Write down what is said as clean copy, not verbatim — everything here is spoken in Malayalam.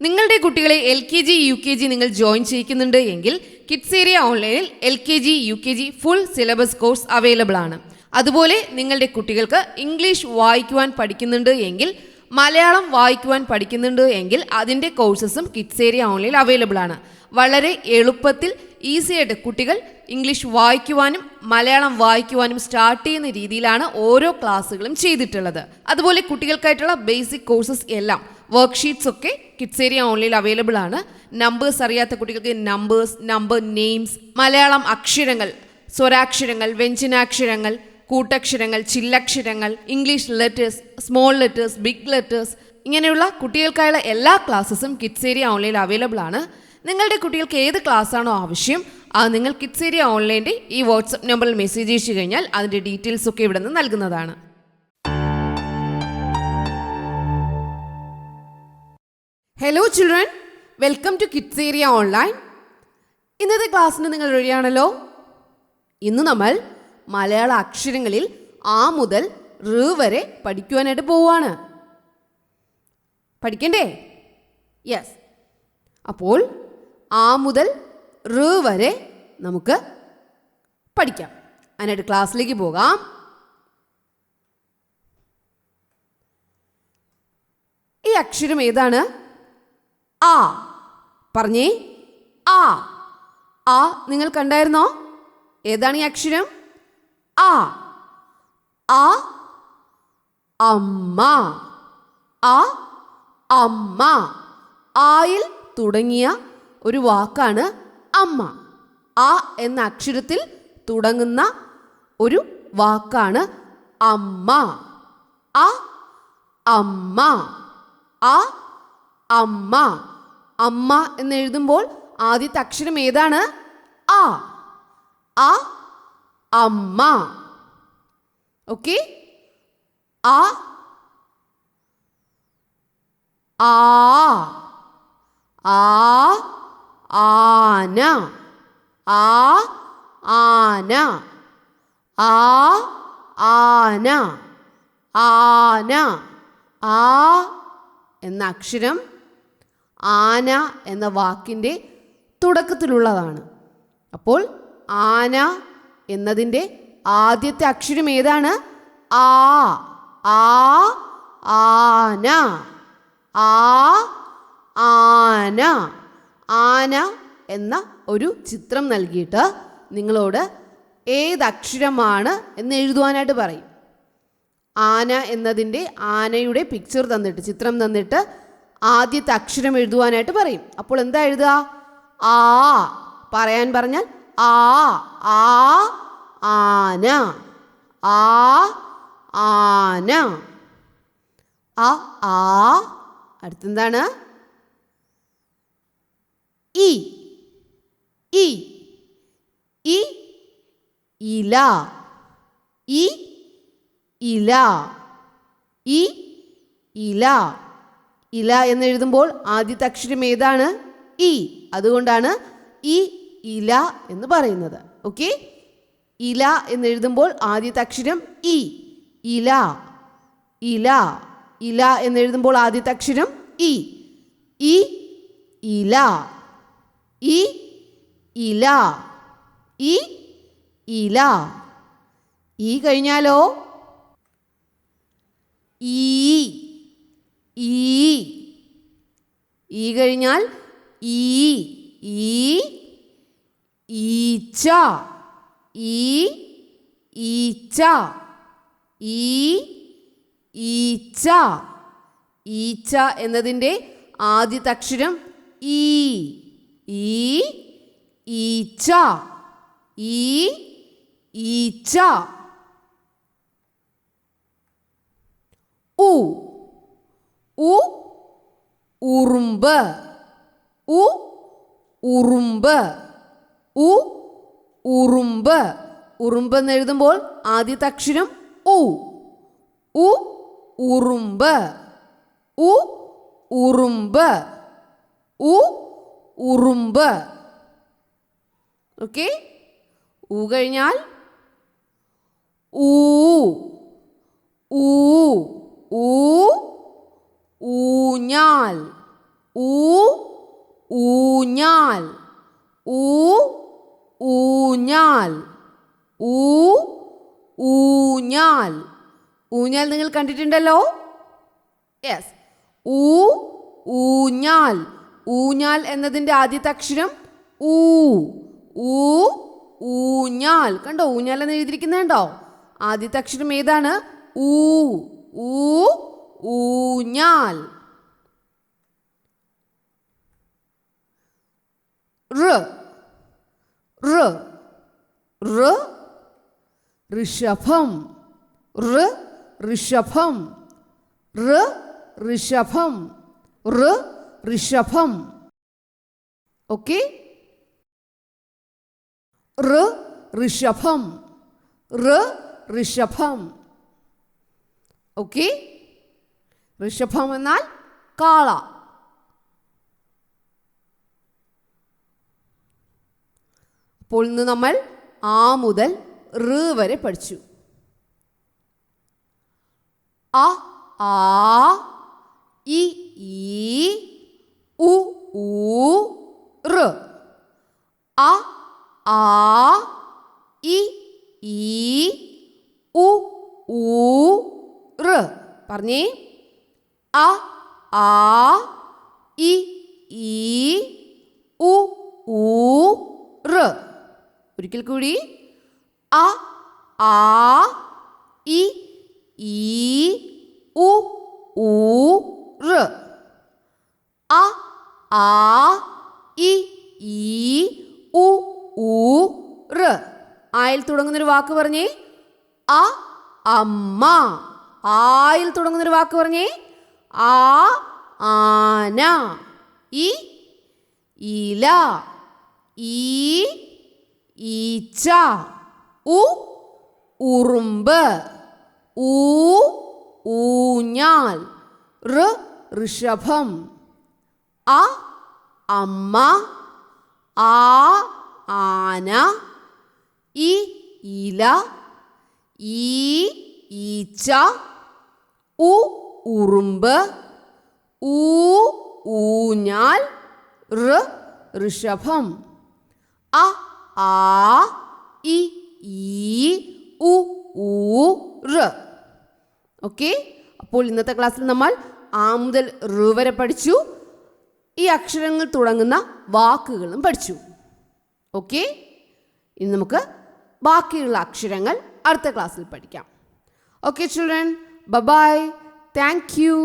നിങ്ങളുടെ കുട്ടികളെ LKG UKG നിങ്ങൾ ജോയിൻ ചെയ്യിക്കുന്നുണ്ട് എങ്കിൽ കിഡ്സ് ഏരിയ ഓൺലൈനിൽ LKG UKG full syllabus course available ആണ്. അതുപോലെ നിങ്ങളുടെ കുട്ടികൾക്ക് ഇംഗ്ലീഷ് വായിക്കുവാൻ പഠിക്കുന്നുണ്ട് എങ്കിൽ, മലയാളം വായിക്കുവാൻ പഠിക്കുന്നുണ്ട് എങ്കിൽ അതിൻ്റെ കോഴ്സസും കിഡ്സ് ഏരിയ ഓൺലൈനിൽ അവൈലബിൾ ആണ്. വളരെ എളുപ്പത്തിൽ ഈസിയായിട്ട് കുട്ടികൾ ഇംഗ്ലീഷ് വായിക്കുവാനും മലയാളം വായിക്കുവാനും സ്റ്റാർട്ട് ചെയ്യുന്ന രീതിയിലാണ് ഓരോ ക്ലാസ്സുകളും ചെയ്തിട്ടുള്ളത്. അതുപോലെ കുട്ടികൾക്കായിട്ടുള്ള ബേസിക് കോഴ്സസ് എല്ലാം വർക്ക്ഷീറ്റ്സ് ഒക്കെ കിഡ്സ് ഏരിയ ഓൺലൈനിൽ അവൈലബിൾ ആണ്. നമ്പേഴ്സ് അറിയാത്ത കുട്ടികൾക്ക് നമ്പർ നെയിംസ്, മലയാളം അക്ഷരങ്ങൾ, സ്വരാക്ഷരങ്ങൾ, വ്യഞ്ജനാക്ഷരങ്ങൾ, കൂട്ടക്ഷരങ്ങൾ, ചില്ലക്ഷരങ്ങൾ, English letters, small letters, big letters, ഇങ്ങനെയുള്ള കുട്ടികൾക്കായുള്ള എല്ലാ ക്ലാസ്സസും കിഡ്സ് ഏരിയ ഓൺലൈനിൽ അവൈലബിൾ ആണ്. നിങ്ങളുടെ കുട്ടികൾക്ക് ഏത് ക്ലാസ്സാണോ ആവശ്യം അത് നിങ്ങൾ കിഡ്സ് ഏരിയ ഓൺലൈൻ്റെ ഈ വാട്സപ്പ് നമ്പറിൽ മെസ്സേജ് അയച്ചു കഴിഞ്ഞാൽ അതിൻ്റെ ഡീറ്റെയിൽസ് ഒക്കെ ഇവിടെ നിന്ന് നൽകുന്നതാണ്. Hello children, welcome to kids area online. ഇന്നത്തെ ക്ലാസ്സിന് നിങ്ങൾ റെഡിയാണല്ലോ? ഇന്ന് നമ്മൾ മലയാള അക്ഷരങ്ങളിൽ ആ മുതൽ ഋ വരെ പഠിക്കുവാനായിട്ട് പോവുകയാണ്. പഠിക്കണ്ടേ? യെസ്. അപ്പോൾ ആ മുതൽ ഋ വരെ നമുക്ക് പഠിക്കാം. അതിനായിട്ട് ക്ലാസ്സിലേക്ക് പോകാം. ഈ അക്ഷരം ഏതാണ്? ആ. പറഞ്ഞേ. ആ. ആ നിങ്ങൾ കണ്ടായിരുന്നോ? ഏതാണ് ഈ അക്ഷരം? ആ. ആ അമ്മ. ആ അമ്മ. ആയിൽ തുടങ്ങിയ ഒരു വാക്കാണ് അമ്മ. ആ എന്ന അക്ഷരത്തിൽ തുടങ്ങുന്ന ഒരു വാക്കാണ് അമ്മ. ആ അമ്മ. ആ അമ്മ. അമ്മ എന്ന് എഴുതുമ്പോൾ ആദ്യത്തെ അക്ഷരം ഏതാണ്? ആ. ആ അമ്മ. ഓക്കെ. ആ ആ ആ ആന. ആ ആന. ആ ആന. ആന. ആ എന്ന അക്ഷരം ആന എന്ന വാക്കിൻ്റെ തുടക്കത്തിലുള്ളതാണ്. അപ്പോൾ ആന എന്നതിൻ്റെ ആദ്യത്തെ അക്ഷരം ഏതാണ്? ആ. ആ ആന. ആ ആന. ആന എന്ന ഒരു ചിത്രം നൽകിയിട്ട് നിങ്ങളോട് ഏതക്ഷരമാണ് എന്ന് എഴുതുവാനായിട്ട് പറയും. ആന എന്നതിൻ്റെ ആനയുടെ പിക്ചർ തന്നിട്ട്, ചിത്രം തന്നിട്ട് ആദ്യത്തെ അക്ഷരം എഴുതുവാനായിട്ട് പറയും. അപ്പോൾ എന്താ എഴുതുക? ആ. പറയാൻ പറഞ്ഞാൽ ആ. ആ ആന. ആ ആന. ആ ആ. അടുത്തെന്താണ്? ഇ. ഇ. ഇ ഇല. ഇ ഇല. ഇ ഇല. ഇല എന്ന് എഴുതുമ്പോൾ ആദ്യത്തെ അക്ഷരം ഏതാണ്? ഇ. അതുകൊണ്ടാണ് ഈ ഇല എന്ന് പറയുന്നത്. ഓക്കെ. ഇല എന്ന് എഴുതുമ്പോൾ ആദ്യത്തെ അക്ഷരം ഇ. ഇല. ഇല. ഇല എന്ന് എഴുതുമ്പോൾ ആദ്യത്തെ അക്ഷരം ഇ. ഇ ഇല. ഇ ഇല. ഇ ഇല. ഈ കഴിഞ്ഞാലോ? ഈ. ഈ. ഈ കഴിഞ്ഞാൽ ഈ. ഈ ഈച്ച. ഈ ഈച്ച. ഈ ഈച്ച. ഈച്ച എന്നതിൻ്റെ ആദ്യത്തെ അക്ഷരം ഈ. ഈ ഈച്ച. ഈ ഈച്ച. ഉ. ഉ ഉറുമ്പ്. ഉ ഉറുമ്പ്. ഉ ഉറുമ്പ്. ഉറുമ്പ് എന്ന് എഴുതുമ്പോൾ ആദ്യത്തെ അക്ഷരം ഉ. ഉ ഉറുമ്പ്. ഉ ഉറുമ്പ്. ഉ ഉറുമ്പ്. ഓക്കെ. ഊ കഴിഞ്ഞാൽ ഊ. ഊ. ഊ ഊഞ്ഞാൽ. ഊഞ്ഞാൽ, ഊഞ്ഞാൽ, ഊഞ്ഞാൽ. ഊഞ്ഞാൽ നിങ്ങൾ കണ്ടിട്ടുണ്ടല്ലോ. യെസ്, ഊഞ്ഞാൽ. ഊഞ്ഞാൽ എന്നതിൻ്റെ ആദ്യത്തെ അക്ഷരം ഊഞ്ഞാൽ. കണ്ടോ, ഊഞ്ഞാൽ എന്ന് എഴുതിയിരിക്കുന്നുണ്ടോ? ആദ്യത്തെ അക്ഷരം ഏതാണ്? ഊഞ്ഞാൽ. ഋഷഭം, ഋഷഭം, ഋഷഭം, ഋഷഭം. ഓക്കെ, ഋഷഭം, ഋഷഭം. ഓക്കെ, ഋഷഭം എന്നാൽ കാള. അപ്പോൾ ഇന്ന് നമ്മൾ ആ മുതൽ ഋ വരെ പഠിച്ചു. അ, ആ, ഇ, ഈ, ഉ, ഋ. അ, ആ, ഇ, ഈ, ഉ, ഋ. പറഞ്ഞേ. അ, ആ, ഇ, ഈ, ഉ, ഋ. ഒരിക്കൽ കൂടി. അ, ആ, ഇ, ഈ, ഉ, ഋ. അ, ആ, ഇ, ഈ, ഉ, ഋ. ആയിൽ തുടങ്ങുന്നൊരു വാക്ക് പറഞ്ഞേ. അ, അമ്മ. ആയിൽ തുടങ്ങുന്നൊരു വാക്ക് പറഞ്ഞേ. ആന. ഇ, ഇല. ഈച്ച. ഉറുമ്പ്. ഊഞ്ഞാൽ. ഋഷഭം. അമ്മ. ആന. ഇല. ഈച്ച. ഉറുമ്പ്. ഊഞ്ഞാൽ. ഋഷഭം. അ, ആ, ഇ, ഈ, ഉ, ഋ. ഓക്കെ, അപ്പോൾ ഇന്നത്തെ ക്ലാസ്സിൽ നമ്മൾ ആ മുതൽ ഋ വരെ പഠിച്ചു. ഈ അക്ഷരങ്ങൾ തുടങ്ങുന്ന വാക്കുകളും പഠിച്ചു. ഓക്കെ, ഇനി നമുക്ക് ബാക്കിയുള്ള അക്ഷരങ്ങൾ അടുത്ത ക്ലാസ്സിൽ പഠിക്കാം. Okay children, bye. Thank U.